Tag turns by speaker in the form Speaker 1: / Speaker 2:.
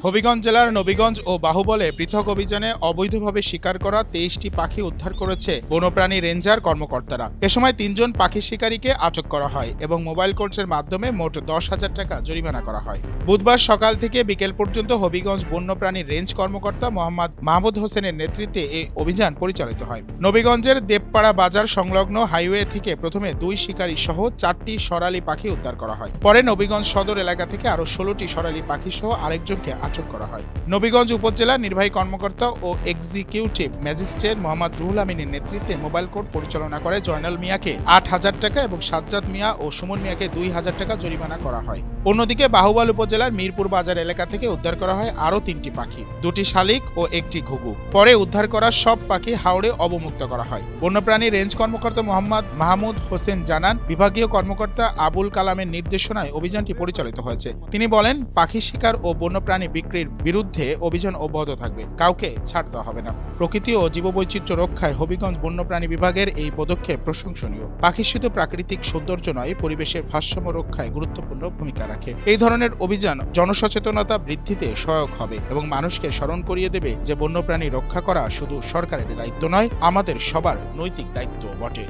Speaker 1: হবিগঞ্জ জেলার নবীগঞ্জ ও বাহুবলে পৃথক অভিযানে অবৈধভাবে শিকার করা ২৩টি পাখি উদ্ধার করেছে বন্যপ্রাণী রেঞ্জার কর্মকর্তারা। এ সময় ৩ জন পাখি শিকারীকে আটক করা হয় এবং মোবাইল কোর্টের মাধ্যমে মোট ১০,০০০ টাকা জরিমানা করা হয়। বুধবার সকাল থেকে বিকেল পর্যন্ত হবিগঞ্জ বন্যপ্রাণী রেঞ্জ কর্মকর্তা মোহাম্মদ মাহমুদ হোসেনের নেতৃত্বে এই অভিযান পরিচালিত হয়। নবীগঞ্জের দেবপাড়া বাজার সংলগ্ন হাইওয়ে থেকে প্রথমে ২ শিকারী সহ ৪টি সরালি পাখি উদ্ধার করা হয়। পরে নবীগঞ্জ সদর এলাকা থেকে আরও ১৬টি সরালি পাখি সহ আরেকজনকে আটক করা হয়। নবীগঞ্জ উপজেলা নির্বাহী কর্মকর্তা ও এক্সিকিউটিভ ম্যাজিস্ট্রেট মোহাম্মদ রুহুল আমিনের নেতৃত্বে মোবাইল কোর্ট পরিচালনা করে জয়নাল মিয়াকে ৮,০০০ টাকা এবং সাজ্জাদ মিয়া ও সুমন মিয়াকে ২,০০০ টাকা জরিমানা করা হয়। অন্যদিকে বাহুবল উপজেলার মিরপুর বাজার এলাকা থেকে উদ্ধার করা হয় আরও ৩টি পাখি, ২টি শালিক ও ১টি ঘুঘু। পরে উদ্ধার করা সব পাখি হাওড়ে অবমুক্ত করা হয়। বন্যপ্রাণী রেঞ্জ কর্মকর্তা মোহাম্মদ মাহমুদ হোসেন জানান, বিভাগীয় কর্মকর্তা আবুল কালামের নির্দেশনায় অভিযানটি পরিচালিত হয়েছে। তিনি বলেন, পাখি শিকার ও বন্যপ্রাণী বিক্রির বিরুদ্ধে অভিযান অব্যাহত থাকবে, কাউকে ছাড় দেওয়া হবে না। প্রকৃতি ও জীববৈচিত্র্য রক্ষায় হবিগঞ্জ বন্যপ্রাণী বিভাগের এই পদক্ষেপ প্রশংসনীয়। পাখি শুধু প্রাকৃতিক সৌন্দর্য নয়, পরিবেশের ভারসাম্য রক্ষায় গুরুত্বপূর্ণ ভূমিকা রাখে। এই ধরনের অভিযান জনসচেতনতা বৃদ্ধিতে সহায়ক হবে এবং মানুষকে স্মরণ করিয়ে দেবে যে বন্যপ্রাণী রক্ষা করা শুধু সরকারের দায়িত্ব নয়, আমাদের সবার নৈতিক দায়িত্ব বটে।